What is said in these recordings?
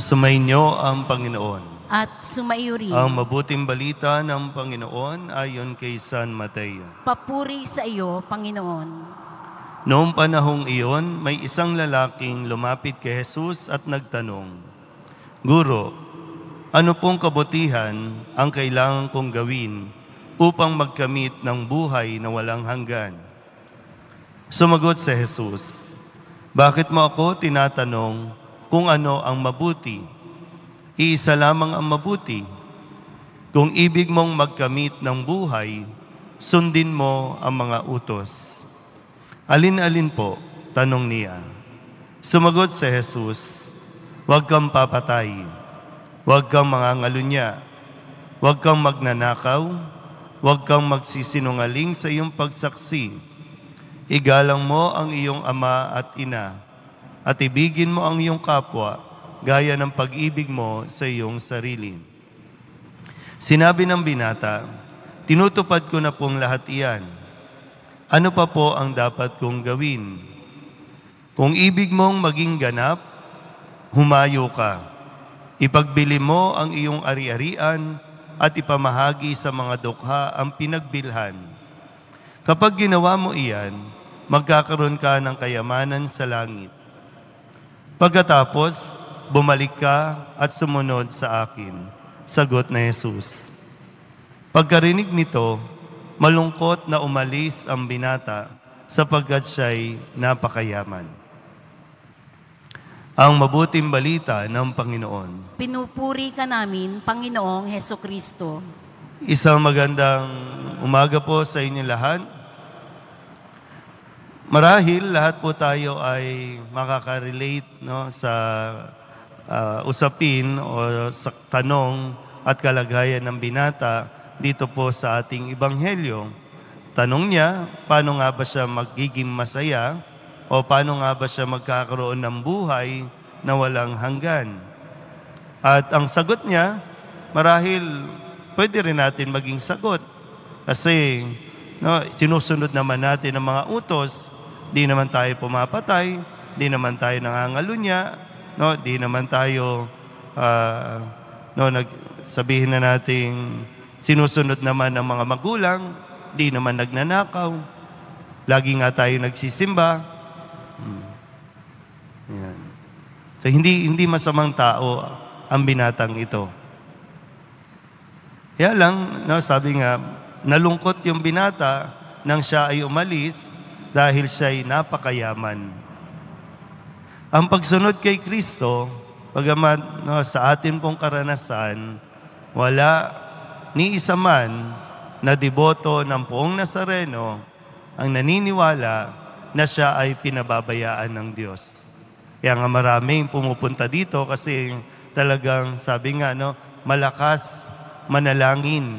Sumainyo ang Panginoon. At sumaiyo rin. Ang mabuting balita ng Panginoon ayon kay San Mateo. Papuri sa iyo, Panginoon. Noong panahong iyon, may isang lalaking lumapit kay Jesus at nagtanong, Guro, ano pong kabutihan ang kailangan kong gawin upang magkamit ng buhay na walang hanggan? Sumagot si Jesus, Bakit mo ako tinatanong kung ano ang mabuti? Iisa lamang ang mabuti. Kung ibig mong magkamit ng buhay, sundin mo ang mga utos. Alin-alin po? Tanong niya. Sumagot si Jesus, Huwag kang papatay, huwag kang mangangalunya, huwag kang magnanakaw, huwag kang magsisinungaling sa iyong pagsaksi. Igalang mo ang iyong ama at ina, at ibigin mo ang iyong kapwa, gaya ng pag-ibig mo sa iyong sarili. Sinabi ng binata, tinutupad ko na pong lahat iyan. Ano pa po ang dapat kong gawin? Kung ibig mong maging ganap, humayo ka. Ipagbili mo ang iyong ari-arian at ipamahagi sa mga dukha ang pinagbilhan. Kapag ginawa mo iyan, magkakaroon ka ng kayamanan sa langit. Pagkatapos, bumalik ka at sumunod sa akin. Sagot na Jesus. Pagkarinig nito, malungkot na umalis ang binata sapagkat siya'y napakayaman. Ang mabuting balita ng Panginoon. Pinupuri ka namin, Panginoong Hesukristo. Isang magandang umaga po sa inyo lahat. Marahil lahat po tayo ay makaka-relate sa usapin o sa tanong at kalagayan ng binata dito po sa ating ebanghelyo. Tanong niya, paano nga ba siya magiging masaya o paano nga ba siya magkakaroon ng buhay na walang hanggan? At ang sagot niya, marahil pwede rin natin maging sagot. Kasi sinusunod naman natin ang mga utos. Di naman tayo pumapatay, di naman tayo nangangalunya, di naman tayo sabihin na natin sinusunod naman ng mga magulang, di naman nagnanakaw, lagi nga tayo nagsisimba. Yan. So hindi masamang tao ang binatang ito. Kaya lang, sabi nga, nalungkot yung binata nang siya ay umalis dahil siya'y napakayaman. Ang pagsunod kay Kristo, bagamat sa atin pong karanasan, wala ni isa man na deboto ng Poong Nazareno ang naniniwala na siya ay pinababayaan ng Diyos. Kaya nga maraming pumupunta dito kasi talagang sabi nga, malakas manalangin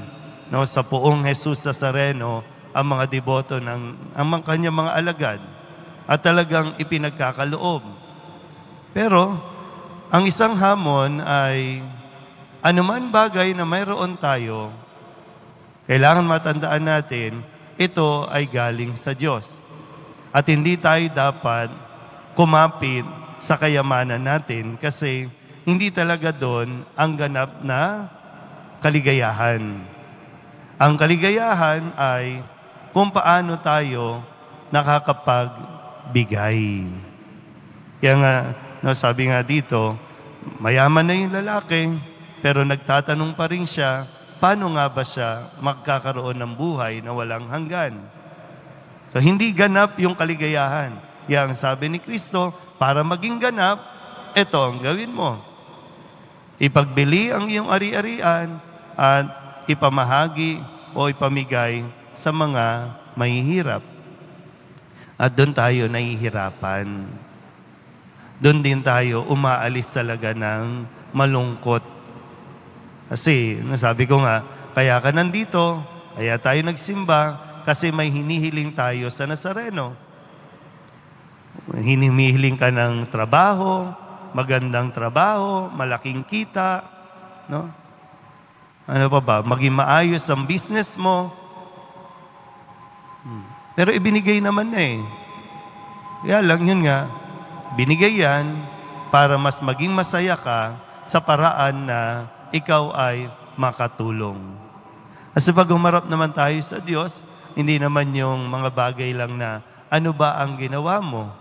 sa Poong Jesus Nazareno ang mga deboto ng kanyang mga alagad at talagang ipinagkakaloob. Pero ang isang hamon ay anuman bagay na mayroon tayo, kailangan matandaan natin, ito ay galing sa Diyos. At hindi tayo dapat kumapit sa kayamanan natin kasi hindi talaga doon ang ganap na kaligayahan. Ang kaligayahan ay kung paano tayo nakakapagbigay. Kaya nga, sabi nga dito, mayaman na yung lalaki, pero nagtatanong pa rin siya, paano nga ba siya magkakaroon ng buhay na walang hanggan? So, hindi ganap yung kaligayahan. Kaya ang sabi ni Kristo, para maging ganap, ito ang gawin mo. Ipagbili ang iyong ari-arian at ipamahagi o ipamigay sa mga mahihirap. At doon tayo nahihirapan. Doon din tayo umaalis talaga ng malungkot. Kasi, sabi ko nga, kaya ka nandito, kaya tayo nagsimba, kasi may hinihiling tayo sa Nazareno. Hinihiling ka ng trabaho, magandang trabaho, malaking kita, Ano pa ba? Maging maayos ang business mo. Pero ibinigay naman na eh. Kaya lang yun nga, binigay yan para mas maging masaya ka sa paraan na ikaw ay makatulong. Kasi pag humarap naman tayo sa Diyos, hindi naman yung mga bagay lang na ano ba ang ginawa mo?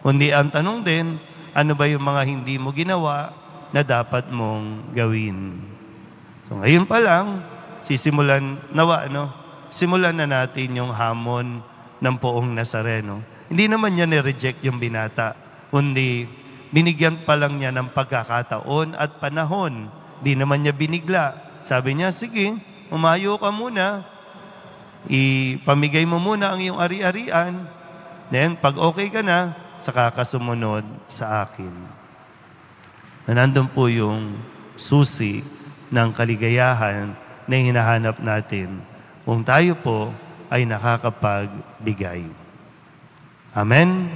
Kundi ang tanong din, ano ba yung mga hindi mo ginawa na dapat mong gawin? So ngayon pa lang, simulan na natin yung hamon ng Poong Nazareno. Hindi naman niya ni-reject yung binata, kundi binigyan pa lang niya ng pagkakataon at panahon. Hindi naman niya binigla. Sabi niya, sige, umayo ka muna, ipamigay mo muna ang iyong ari-arian, then pag okay ka na, saka ka sumunod sa akin. Nandun po yung susi ng kaligayahan na hinahanap natin kung tayo po ay nakakapagbigay. Amen?